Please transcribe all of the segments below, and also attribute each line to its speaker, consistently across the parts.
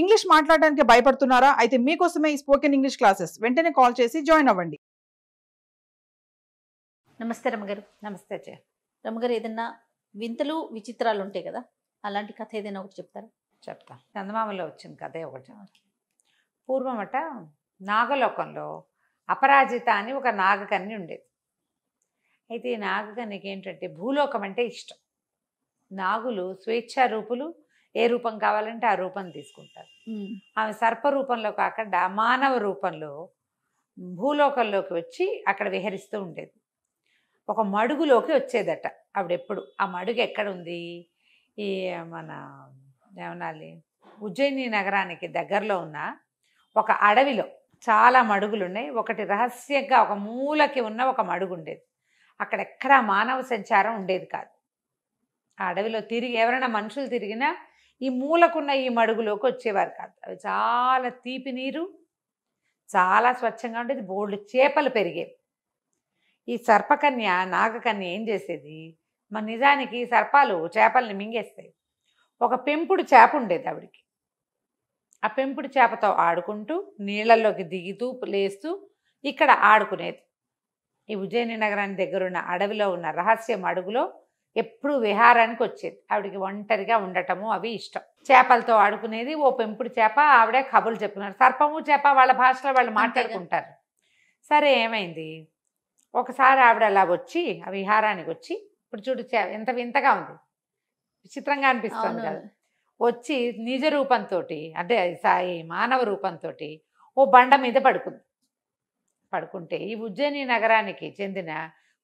Speaker 1: English మాట్లాడడానికి భయపడుతున్నారా? అయితే మీకోసమే ఈ స్పోకెన్ ఇంగ్లీష్ క్లాసెస్. వెంటనే కాల్ చేసి జాయిన్ అవ్వండి.
Speaker 2: నమస్తే రమ్మగారు.
Speaker 3: నమస్తే అజయ్.
Speaker 2: రమ్మగారు, ఏదన్నా వింతలు విచిత్రాలు ఉంటాయి కదా, అలాంటి కథ ఏదైనా ఒకటి చెప్తారా?
Speaker 3: చెప్తా. చందమామలో వచ్చిన కథే ఒకటి. పూర్వమట నాగలోకంలో అపరాజిత అని ఒక నాగకన్య ఉండేది. అయితే ఈ నాగకన్యకి ఏంటంటే భూలోకం అంటే ఇష్టం. నాగులు స్వేచ్ఛా రూపులు, ఏ రూపం కావాలంటే ఆ రూపం తీసుకుంటారు. ఆమె సర్ప రూపంలో కాకుండా మానవ రూపంలో భూలోకంలోకి వచ్చి అక్కడ విహరిస్తూ ఉండేది. ఒక మడుగులోకి వచ్చేదట ఆవిడెప్పుడు. ఆ మడుగు ఎక్కడ ఉంది? ఈ మన ఏమనాలి, ఉజ్జయిని నగరానికి దగ్గరలో ఉన్న ఒక అడవిలో చాలా మడుగులు ఉన్నాయి. ఒకటి రహస్యంగా ఒక మూలకి ఉన్న ఒక మడుగు ఉండేది. అక్కడెక్కడా మానవ సంచారం ఉండేది కాదు. ఆ అడవిలో తిరిగి ఎవరైనా మనుషులు తిరిగినా ఈ మూలకున్న ఈ మడుగులోకి వచ్చేవారు కాదు. అవి చాలా తీపి నీరు, చాలా స్వచ్ఛంగా ఉండేది. బోల్డ్ చేపలు పెరిగేవి. ఈ సర్పకన్య నాగకన్య ఏం చేసేది, నిజానికి సర్పాలు చేపల్ని మింగేస్తాయి. ఒక పెంపుడు చేప ఉండేది ఆవిడికి. ఆ పెంపుడు చేపతో ఆడుకుంటూ నీళ్ళల్లోకి దిగుతూ లేస్తూ ఇక్కడ ఆడుకునేది. ఈ ఉజ్జయిని నగరానికి దగ్గరున్న అడవిలో ఉన్న రహస్య మడుగులో ఎప్పుడూ విహారానికి వచ్చేది. ఆవిడికి ఒంటరిగా ఉండటము అవి ఇష్టం. చేపలతో ఆడుకునేది. ఓ పెంపుడు చేప ఆవిడే కబుర్లు చెప్పుకున్నారు. సర్పము చేప వాళ్ళ భాషలో వాళ్ళు మాట్లాడుకుంటారు. సరే, ఏమైంది, ఒకసారి ఆవిడ అలా వచ్చి ఆ విహారానికి వచ్చి, ఇప్పుడు చూడు ఎంత వింతగా ఉంది, విచిత్రంగా అనిపిస్తుంది కదా, వచ్చి నిజ రూపంతో అంటే సాయి మానవ రూపంతో ఓ బండ మీద పడుకుంటే ఈ ఉజ్జయిని నగరానికి చెందిన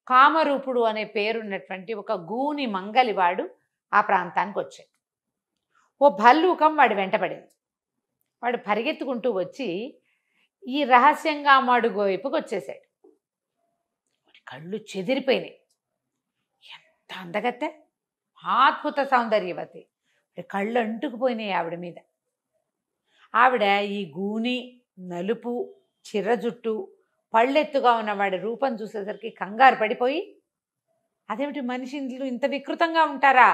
Speaker 3: కామరూపుడు అనే పేరున్నటువంటి ఒక గూని మంగలివాడు ఆ ప్రాంతానికి వచ్చాడు. ఓ భల్లూకం వాడు వెంటపడింది. వాడు పరిగెత్తుకుంటూ వచ్చి ఈ రహస్యంగా మడుగు వైపుకి వచ్చేసాడు. కళ్ళు చెదిరిపోయినాయి. ఎంత అందగత్తె, అద్భుత సౌందర్యవతి. కళ్ళు అంటుకుపోయినాయి ఆవిడ మీద. ఆవిడ ఈ గూని, నలుపు, చిర్రజుట్టు, పళ్ళెత్తుగా ఉన్నవాడి రూపం చూసేసరికి కంగారు పడిపోయి, అదేమిటి మనిషి ఇంట్లో ఇంత వికృతంగా ఉంటారా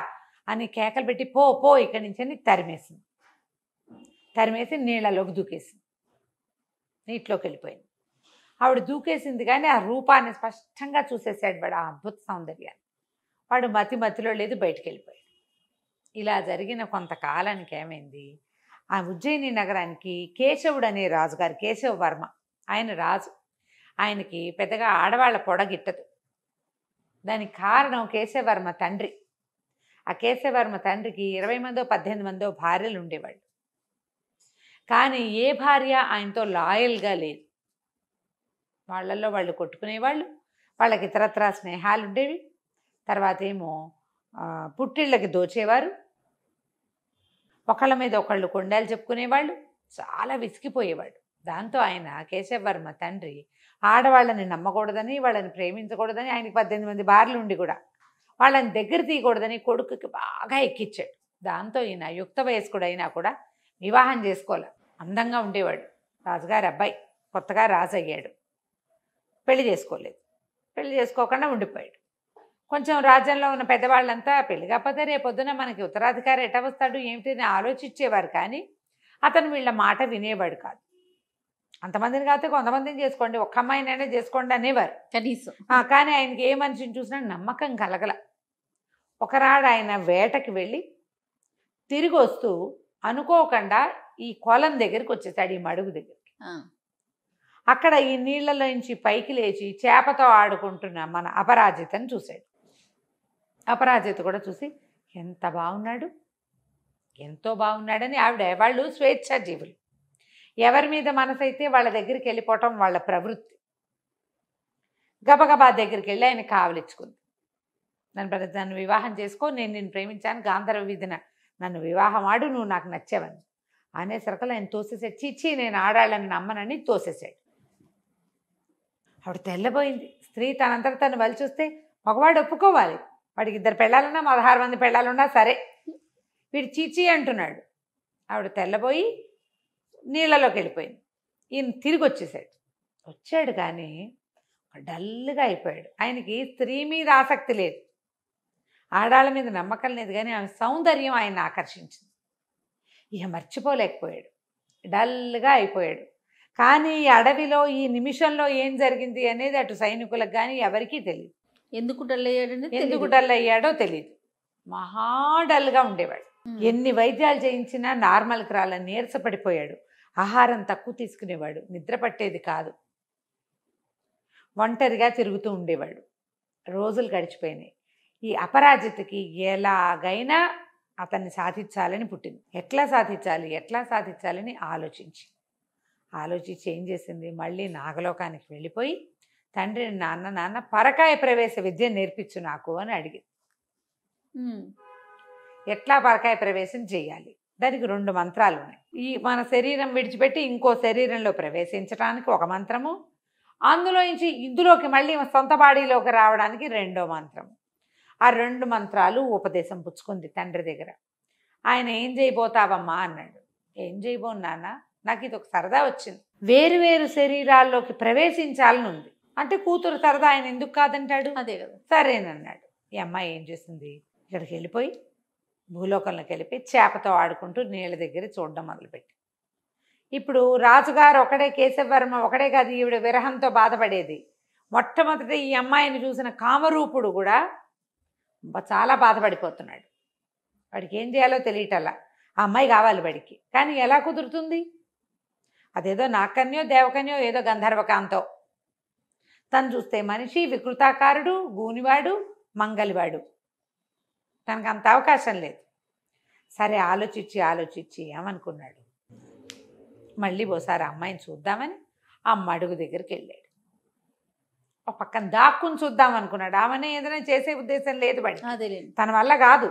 Speaker 3: అని కేకలు పెట్టి పో పో ఇక్కడి నుంచి అని తరిమేసి నీళ్ళలోకి దూకేసింది. నీటిలోకి వెళ్ళిపోయింది. ఆవిడ దూకేసింది కానీ ఆ రూపాన్ని స్పష్టంగా చూసేసాడు వాడు, ఆ అద్భుత సౌందర్యాన్ని. వాడు మతిలో లేదు, బయటికి వెళ్ళిపోయాడు. ఇలా జరిగిన కొంతకాలానికి ఏమైంది, ఆ ఉజ్జయిని నగరానికి కేశవుడు అనే రాజుగారు, కేశవ వర్మ, ఆయన రాజు. ఆయనకి పెద్దగా ఆడవాళ్ళ పొడగిట్టదు. దానికి కారణం కేశవర్మ తండ్రి. ఆ కేశవర్మ తండ్రికి 20 మందో 18 మందో భార్యలు ఉండేవాళ్ళు. కానీ ఏ భార్య ఆయనతో లాయల్గా లేదు. వాళ్ళల్లో వాళ్ళు కొట్టుకునేవాళ్ళు, వాళ్ళకి ఇతరత్రా స్నేహాలు ఉండేవి. తర్వాత ఏమో పుట్టిళ్ళకి దోచేవారు, ఒకళ్ళ మీద ఒకళ్ళు కొండాలు చెప్పుకునేవాళ్ళు, చాలా విసిగిపోయేవాడు. దాంతో ఆయన కేశవర్మ తండ్రి ఆడవాళ్ళని నమ్మకూడదని, వాళ్ళని ప్రేమించకూడదని, ఆయనకి 18 మంది భార్యలు ఉండి కూడా వాళ్ళని దగ్గర తీయకూడదని కొడుకుకి బాగా ఎక్కిచ్చాడు. దాంతో ఈయన యుక్త వయస్కుడు అయినా కూడా వివాహం చేసుకోలే. అందంగా ఉండేవాడు రాజుగారి అబ్బాయి, కొత్తగా రాజు అయ్యాడు. పెళ్లి చేసుకోలేదు. పెళ్లి చేసుకోకుండా ఉండిపోయాడు. కొంచెం రాజ్యంలో ఉన్న పెద్దవాళ్ళంతా పెళ్లి కాకపోతే రేపొద్దున మనకి ఉత్తరాధికారి ఎట వస్తాడు ఏమిటి అని ఆలోచించేవారు. కానీ అతను వీళ్ళ మాట వినేవాడు కాదు. అంతమందిని కాకపోతే కొంతమందిని చేసుకోండి, ఒక్క అమ్మాయినైనా చేసుకోండి అనేవారు
Speaker 2: కనీసం.
Speaker 3: కానీ ఆయనకి ఏ మనిషిని చూసినా నమ్మకం కలగల. ఒకనాడు ఆయన వేటకి వెళ్ళి తిరిగి వస్తూ అనుకోకుండా ఈ కొలం దగ్గరికి వచ్చేసాడు, ఈ మడుగు దగ్గరికి. అక్కడ ఈ నీళ్లలో నుంచి పైకి లేచి చేపతో ఆడుకుంటున్న మన అపరాజితని చూశాడు. అపరాజిత కూడా చూసి ఎంత బాగున్నాడు, ఎంతో బాగున్నాడని వాళ్ళు స్వేచ్ఛా జీవులు. ఎవరి మీద మనసైతే వాళ్ళ దగ్గరికి వెళ్ళిపోవటం వాళ్ళ ప్రవృత్తి. గబగబా దగ్గరికి వెళ్ళి ఆయన కావలిచ్చుకుంది. నన్ను వివాహం చేసుకో, నేను నిన్ను ప్రేమించాను, గాంధర్వ వీధిన నన్ను వివాహం ఆడు, నువ్వు నాకు నచ్చావని అనేసరికలు ఆయన తోసేసాడు. చీచి, నేను ఆడాళ్ళని నమ్మనని తోసేసాడు. ఆవిడ తెల్లబోయింది. స్త్రీ తనంతట తను వలి చూస్తే మగవాడు ఒప్పుకోవాలి. వాడికి 2 పెళ్ళాలున్నా 16 మంది పెళ్ళాలున్నా సరే, వీడు చీచి అంటున్నాడు. ఆవిడ తెల్లబోయి నీళ్ళలోకి వెళ్ళిపోయింది. ఈయన తిరిగి వచ్చాడు కానీ డల్గా అయిపోయాడు. ఆయనకి స్త్రీ మీద ఆసక్తి లేదు, ఆడాళ్ళ మీద నమ్మకం లేదు, కానీ ఆమె సౌందర్యం ఆయన ఆకర్షించింది. ఇక మర్చిపోలేకపోయాడు, డల్గా అయిపోయాడు. కానీ ఈ అడవిలో ఈ నిమిషంలో ఏం జరిగింది అనేది అటు సైనికులకు కానీ ఎవరికీ తెలియదు.
Speaker 2: ఎందుకు డల్ అయ్యాడని
Speaker 3: ఎందుకు డల్ అయ్యాడో తెలియదు. మహా డల్గా ఉండేవాడు. ఎన్ని వైద్యాలు చేయించినా నార్మల్కి రాల, నీరసపడిపోయాడు. ఆహారం తక్కువ తీసుకునేవాడు, నిద్ర పట్టేది కాదు, ఒంటరిగా తిరుగుతూ ఉండేవాడు. రోజులు గడిచిపోయినాయి. ఈ అపరాజితకి ఎలాగైనా అతన్ని సాధించాలని పుట్టింది. ఎట్లా సాధించాలని ఆలోచించి ఏం చేసింది, మళ్ళీ నాగలోకానికి వెళ్ళిపోయి తండ్రిని నాన్న పరకాయ ప్రవేశ విద్య నేర్పించు నాకు అని అడిగింది. ఎట్లా పరకాయ ప్రవేశం చేయాలి, దానికి 2 మంత్రాలు ఉన్నాయి. ఈ మన శరీరం విడిచిపెట్టి ఇంకో శరీరంలో ప్రవేశించడానికి ఒక మంత్రము, ఇందులోకి మళ్ళీ సొంత బాడీలోకి రావడానికి 2వ మంత్రము. ఆ 2 మంత్రాలు ఉపదేశం పుచ్చుకుంది తండ్రి దగ్గర. ఆయన ఏం చేయబోతావమ్మా అన్నాడు. ఏం చేయబోను నాన్న, నాకు ఇది ఒక సరదా వచ్చింది, వేరు శరీరాల్లోకి ప్రవేశించాలని ఉంది. అంటే కూతురు సరదా, ఆయన ఎందుకు కాదంటాడు?
Speaker 2: అదే కదా.
Speaker 3: సరేనన్నాడు. ఈ అమ్మాయి ఏం చేసింది, ఇక్కడికి వెళ్ళిపోయి భూలోకంలోకి వెళ్ళిపోయి చేపతో ఆడుకుంటూ నీళ్ళ దగ్గర చూడడం మొదలుపెట్టి. ఇప్పుడు రాజుగారు ఒకడే, కేశవర్మ ఒకడే కాదు, ఈవిడ విరహంతో బాధపడేది. మొట్టమొదట ఈ అమ్మాయిని చూసిన కామరూపుడు కూడా చాలా బాధపడిపోతున్నాడు. వాడికి ఏం చేయాలో తెలియటల్లా. ఆ అమ్మాయి కావాలి వాడికి, కానీ ఎలా కుదురుతుంది? అదేదో నాకన్యో దేవకన్యో ఏదో గంధర్వకాంతో. తను చూస్తే మనిషి, వికృతాకారుడు, గూనివాడు, మంగలివాడు. తనకు అంత అవకాశం లేదు. సరే ఆలోచించి ఏమనుకున్నాడు, మళ్ళీ ఓసారి అమ్మాయిని చూద్దామని ఆ మడుగు దగ్గరికి వెళ్ళాడు. ఒక పక్కన దాక్కుని చూద్దాం అనుకున్నాడు. ఆమెనే ఏదైనా చేసే ఉద్దేశం లేదు వాడికి,
Speaker 2: అదేలేండి,
Speaker 3: తన వల్ల కాదు.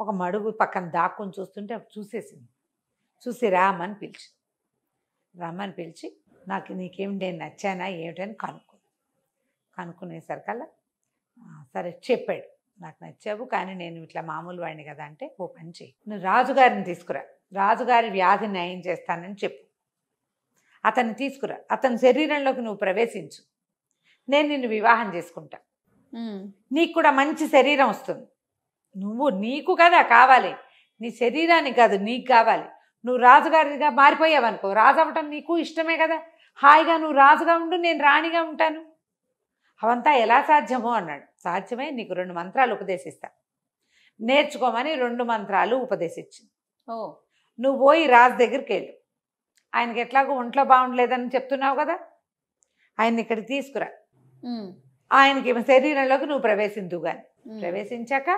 Speaker 3: ఒక మడుగు పక్కన దాక్కుని చూస్తుంటే చూసేసింది. చూసి రమ్మని పిలిచి నాకు నీకేమిటి, నేను నచ్చానా ఏమిటని కనుక్కునేసరికల్లా సరే చెప్పాడు, నాకు నచ్చావు, కానీ నేను ఇట్లా మామూలు వాడిని కదా. అంటే ఓ పని చెయ్యి, నువ్వు రాజుగారిని తీసుకురా, రాజుగారి వ్యాధి నయం చేస్తానని చెప్పు. అతన్ని తీసుకురా, అతని శరీరంలోకి నువ్వు ప్రవేశించు, నేను నిన్ను వివాహం చేసుకుంటా, నీకు కూడా మంచి శరీరం వస్తుంది. నీకు కదా కావాలి, నీ శరీరానికి కాదు, నీకు కావాలి. నువ్వు రాజుగారిగా మారిపోయావనుకో, రాజు అవ్వటం నీకు ఇష్టమే కదా, హాయిగా నువ్వు రాజుగా ఉండు, నేను రాణిగా ఉంటాను. అవంతా ఎలా సాధ్యమో అన్నాడు. సాధ్యమే, నీకు 2 మంత్రాలు ఉపదేశిస్తా, నేర్చుకోమని 2 మంత్రాలు ఉపదేశించింది. నువ్వు పోయి రాజు దగ్గరికి వెళ్ళు, ఆయనకి ఎట్లాగో ఒంట్లో బాగుండలేదని చెప్తున్నావు కదా, ఆయన్ని ఇక్కడికి తీసుకురా, ఆయనకి శరీరంలోకి నువ్వు ప్రవేశించు కానీ, ప్రవేశించాక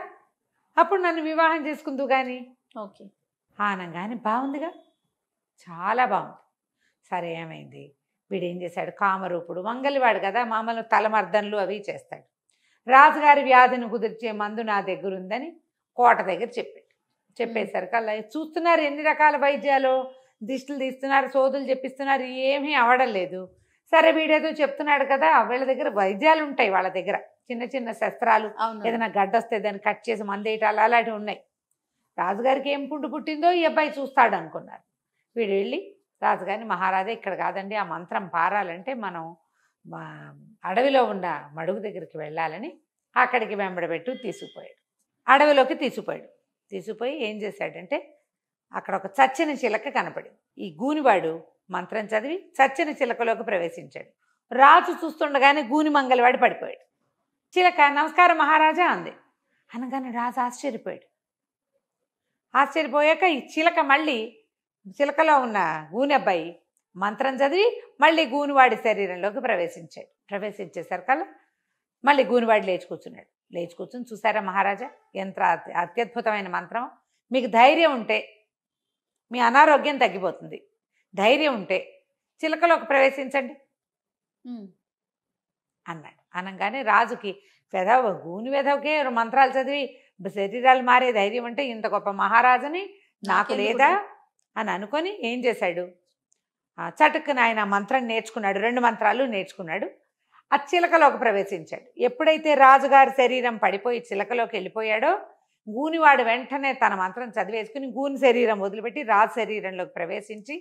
Speaker 3: అప్పుడు నన్ను వివాహం చేసుకుందు కానీ.
Speaker 2: ఓకే
Speaker 3: ఆనంగానే బాగుందిగా, చాలా బాగుంది. సరే ఏమైంది, వీడేం చేశాడు, కామరూపుడు మంగలివాడు కదా, మామూలు తలమర్దనలు అవి చేస్తాడు. రాజుగారి వ్యాధిని కుదిర్చే మందు నా దగ్గర ఉందని కోట దగ్గర చెప్పేసరికి అలా చూస్తున్నారు ఎన్ని రకాల వైద్యాలు, దిష్టిలు తీస్తున్నారు, సోదులు చెప్పిస్తున్నారు, ఏమీ అవడం లేదు. సరే వీడేదో చెప్తున్నాడు కదా, వీళ్ళ దగ్గర వైద్యాలు ఉంటాయి, వాళ్ళ దగ్గర చిన్న చిన్న శస్త్రాలు, ఏదైనా గడ్డ వస్తే దాన్ని కట్ చేసి మందేయటాలు అలాంటివి ఉన్నాయి. రాజుగారికి ఏం పుండు పుట్టిందో ఈ అబ్బాయి చూస్తాడు అనుకున్నారు. వీడు వెళ్ళి రాజుగారిని, మహారాజా ఇక్కడ కాదండి, ఆ మంత్రం పారాలంటే మనం అడవిలో ఉన్న మడుగు దగ్గరికి వెళ్ళాలని అక్కడికి వెంబడబెట్టు తీసుకుపోయాడు. అడవిలోకి తీసుకుపోయి ఏం చేశాడంటే, అక్కడ ఒక చచ్చిన చిలక కనపడింది. ఈ గూనివాడు మంత్రం చదివి చచ్చిన చిలకలోకి ప్రవేశించాడు. రాజు చూస్తుండగానే గూని మంగలివాడు పడిపోయాడు. చిలక నమస్కారం మహారాజా అంది. అనగానే రాజు ఆశ్చర్యపోయాక ఈ చిలక మళ్ళీ చిలకలో ఉన్న గూని అబ్బాయి మంత్రం చదివి మళ్ళీ గూనివాడి శరీరంలోకి ప్రవేశించేసరికల్లా మళ్ళీ గూనివాడు లేచి కూర్చుని, చూసారా మహారాజా ఎంత అత్యద్భుతమైన మంత్రం, మీకు ధైర్యం ఉంటే మీ అనారోగ్యం తగ్గిపోతుంది, ధైర్యం ఉంటే చిలకలోకి ప్రవేశించండి అన్నాడు. అనగానే రాజుకి గూని వెధవకే మంత్రాలు చదివి శరీరాలు మారే ధైర్యం అంటే ఇంత గొప్ప మహారాజుని నాకు లేదా అని అనుకొని ఏం చేశాడు, చటుక్కున ఆయన మంత్రం నేర్చుకున్నాడు, 2 మంత్రాలు నేర్చుకున్నాడు. ఆ చిలకలోకి ప్రవేశించాడు. ఎప్పుడైతే రాజుగారి శరీరం పడిపోయి చిలకలోకి వెళ్ళిపోయాడో గూనివాడు వెంటనే తన మంత్రం చదివేసుకుని గూని శరీరం వదిలిపెట్టి రాజు శరీరంలోకి ప్రవేశించి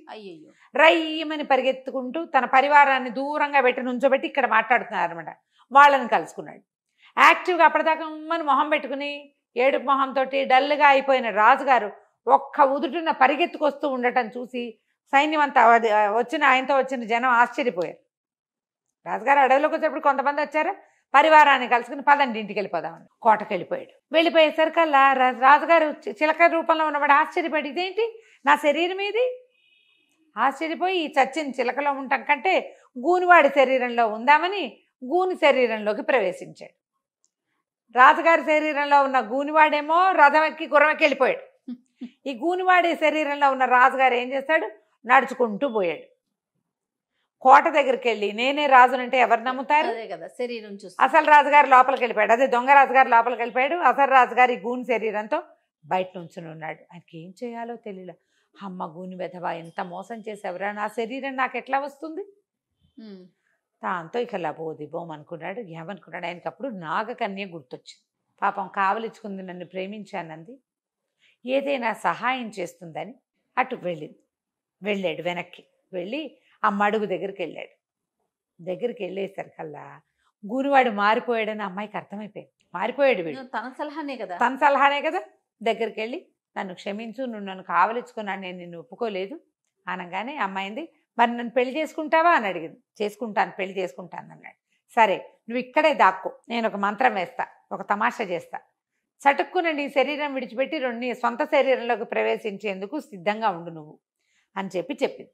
Speaker 3: రయ్యమని పరిగెత్తుకుంటూ తన పరివారాన్ని దూరంగా పెట్టి నుంచోబెట్టి ఇక్కడ మాట్లాడుతున్నారు అనమాట. వాళ్ళని కలుసుకున్నాడు. యాక్టివ్గా అప్పటిదాకా ఉమ్మని మొహం పెట్టుకుని ఏడుపు మొహంతో డల్గా అయిపోయిన రాజుగారు ఒక్క ఉదుటిన పరిగెత్తుకొస్తూ ఉండటం చూసి సైన్యం అంతా ఆయనతో వచ్చిన జనం ఆశ్చర్యపోయారు. రాజుగారు అడవిలోకి వచ్చేప్పుడు కొంతమంది వచ్చారు, పరివారాన్ని కలుసుకుని పదండి ఇంటికి వెళ్ళిపోదామని కోటకు వెళ్ళిపోయాడు. వెళ్ళిపోయేసరికల్లా రాజుగారు చిలక రూపంలో ఉన్నవాడు ఆశ్చర్యపడి, ఇదేంటి నా శరీరం ఏది? ఆశ్చర్యపోయి ఈ చచ్చిన చిలకలో ఉండటం కంటే గూనివాడి శరీరంలో ఉందామని గూని శరీరంలోకి ప్రవేశించాడు. రాజుగారి శరీరంలో ఉన్న గూనివాడేమో రథం ఎక్కి గుర్రమెక్కి వెళ్ళిపోయాడు. ఈ గూనివాడి శరీరంలో ఉన్న రాజుగారు ఏం చేశాడు? నడుచుకుంటూ పోయాడు. కోట దగ్గరికి వెళ్ళి నేనే రాజునంటే ఎవరు నమ్ముతారు?
Speaker 2: అదే కదా, శరీరం చూసి
Speaker 3: అసలు రాజుగారు లోపలికి వెళ్ళిపోయాడు. అదే దొంగ రాజుగారు లోపలికి వెళ్ళిపోయాడు. అసలు రాజుగారి గూని శరీరంతో బయట నుంచుని ఉన్నాడు. ఆయనకి ఏం చేయాలో తెలియలే. అమ్మ గూని వెధవా, ఎంత మోసం చేసేవరా, నా శరీరం నాకు ఎట్లా వస్తుంది? దాంతో ఇక లబోదిబోం అనుకున్నాడు. ఏమనుకున్నాడు? ఆయనకి అప్పుడు నాగకన్య గుర్తొచ్చింది. పాపం కావలించుకుంది, నన్ను ప్రేమించానంది, ఏదైనా సహాయం చేస్తుందని అటు వెళ్ళాడు. వెనక్కి వెళ్ళి ఆ మడుగు దగ్గరికి వెళ్ళాడు. దగ్గరికి వెళ్ళేసరికల్లా గూనివాడు మారిపోయాడని అమ్మాయికి అర్థమైపోయింది. మారిపోయాడు వీడు,
Speaker 2: తన సలహానే కదా,
Speaker 3: తన సలహానే కదా. దగ్గరికి వెళ్ళి నన్ను క్షమించు, నువ్వు నన్ను కావలించుకున్నాను, నేను నిన్ను ఒప్పుకోలేదు అనగానే అమ్మాయింది, మరి నన్ను పెళ్లి చేసుకుంటావా అని అడిగింది. చేసుకుంటాను, పెళ్లి చేసుకుంటాను అన్నాడు. సరే నువ్వు ఇక్కడే దాక్కో, నేను ఒక మంత్రం వేస్తా, ఒక తమాషా చేస్తా, చటుక్కున నీ శరీరం విడిచిపెట్టి నీ సొంత శరీరంలోకి ప్రవేశించేందుకు సిద్ధంగా ఉండు నువ్వు అని చెప్పింది.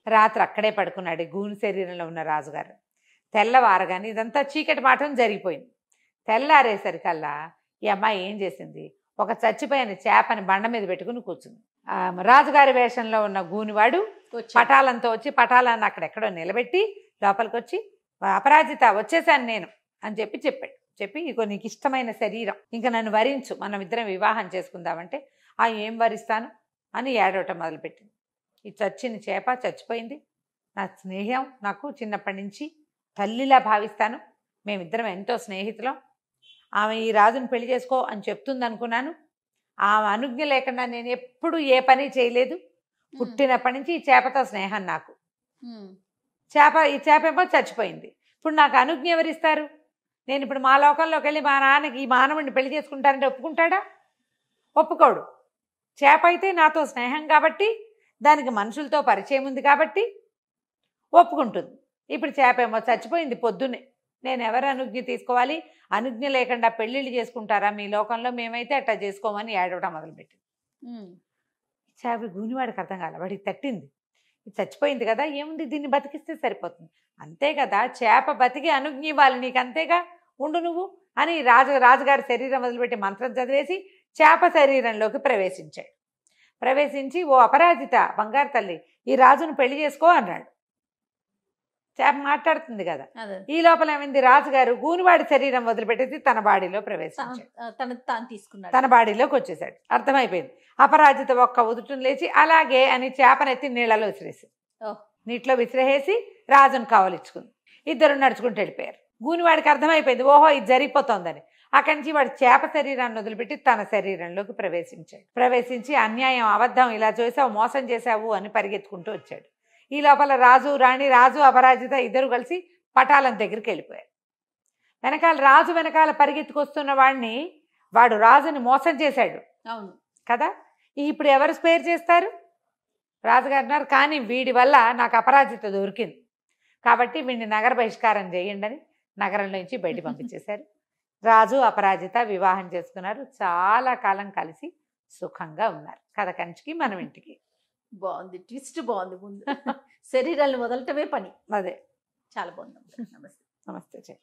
Speaker 3: రాత్రి అక్కడే పడుకున్నాడు గూని శరీరంలో ఉన్న రాజుగారు. తెల్లవారగానే ఇదంతా చీకటి మాటం జరిగిపోయింది. తెల్లారేసరికల్లా ఈ అమ్మాయి ఏం చేసింది? ఒక చచ్చిపోయిన చేపని బండ మీద పెట్టుకుని కూర్చుంది. రాజుగారి వేషంలో ఉన్న గూనివాడు పటాలంతో వచ్చి పటాలాన్ని అక్కడెక్కడో నిలబెట్టి లోపలికి వచ్చి, అపరాజిత వచ్చేసాను నేను అని చెప్పాడు. చెప్పి ఇగో నీకు ఇష్టమైన శరీరం, ఇంకా నన్ను వరించు, మనం ఇద్దరం వివాహం చేసుకుందామంటే ఏం వరిస్తాను అని ఏడవటం మొదలుపెట్టింది. ఈ చచ్చిన చేప చచ్చిపోయింది, నా స్నేహం నాకు చిన్నప్పటి నుంచి తల్లిలా భావిస్తాను, మేమిద్దరం ఎంతో స్నేహితులం, ఆమె ఈ రాజుని పెళ్లి చేసుకో అని చెప్తుంది అనుకున్నాను, ఆమె అనుజ్ఞ లేకుండా నేను ఎప్పుడు ఏ పని చేయలేదు, పుట్టినప్పటి నుంచి ఈ చేపతో స్నేహం నాకు. ఈ చేప ఏమో చచ్చిపోయింది, ఇప్పుడు నాకు అనుజ్ఞ ఎవరిస్తారు? నేను ఇప్పుడు మా లోకంలోకి వెళ్ళి మా నాన్నకి ఈ మానవుడిని పెళ్లి చేసుకుంటానంటే ఒప్పుకుంటాడా? ఒప్పుకోడు. చేప అయితే నాతో స్నేహం కాబట్టి, దానికి మనుషులతో పరిచయం ఉంది కాబట్టి ఒప్పుకుంటుంది. ఇప్పుడు చేప ఏమో చచ్చిపోయింది పొద్దున్నే, నేను ఎవరు అనుజ్ఞ తీసుకోవాలి? అనుజ్ఞ లేకుండా పెళ్ళిళ్ళు చేసుకుంటారా మీ లోకంలో? మేమైతే అట్లా చేసుకోమని ఏడవడం మొదలుపెట్టింది. చేప గూనివాడికి అర్థం కాల, వాడికి తట్టింది. ఇది చచ్చిపోయింది కదా, ఏముంది, దీన్ని బతికిస్తే సరిపోతుంది, అంతే కదా, చేప బతికి అనుజ్ఞ ఇవ్వాలి నీకు, అంతేగా, ఉండు నువ్వు అని రాజుగారి శరీరం మొదలుపెట్టి మంత్రం చదివేసి చేప శరీరంలోకి ప్రవేశించి ఓ అపరాజిత, బంగారు తల్లి, ఈ రాజును పెళ్లి చేసుకో అన్నాడు. చేప మాట్లాడుతుంది కదా. ఈ లోపల ఏమైంది? రాజుగారు గూనివాడి శరీరం వదిలిపెట్టేసి తన బాడీలో ప్రవేశించాడు. తన బాడీలోకి వచ్చేసాడు. అర్థమైపోయింది. అపరాజిత ఒక్క ఉదుటును లేచి అలాగే అని చేపనెత్తి నీళ్ళలో విసిరేసి, నీటిలో విసిరేసి రాజును కావలించుకుంది. ఇద్దరు నడుచుకుంటూ వెళ్ళిపోయారు. గూనివాడికి అర్థమైపోయింది, ఓహో ఇది జరిగిపోతోందని. అక్కడి నుంచి వాడు చేప శరీరాన్ని వదిలిపెట్టి తన శరీరంలోకి ప్రవేశించి అన్యాయం, అబద్ధం, ఇలా చేసావు, మోసం చేశావు అని పరిగెత్తుకుంటూ వచ్చాడు. ఈ లోపల రాజు రాణి, రాజు అపరాజిత ఇద్దరు కలిసి పటాలం దగ్గరికి వెళ్ళిపోయారు. రాజు వెనకాల పరిగెత్తుకొస్తున్న వాడు రాజుని మోసం చేశాడు. అవును కదా, ఇప్పుడు ఎవరు స్పేర్ చేస్తారు? రాజుగారు అన్నారు, కానీ వీడి వల్ల నాకు అపరాజిత దొరికింది కాబట్టి వీడిని నగర బహిష్కారం చేయండి అని నగరంలో నుంచి బయట పంపించేశారు. రాజు అపరాజిత వివాహం చేసుకున్నారు. చాలా కాలం కలిసి సుఖంగా ఉన్నారు. కథ కంచికి మనం ఇంటికి.
Speaker 2: బాగుంది, ట్విస్ట్ బాగుంది. ముందు శరీరాలను వదలటమే పని.
Speaker 3: అదే,
Speaker 2: చాలా బాగుంది. నమస్తే.
Speaker 3: నమస్తే.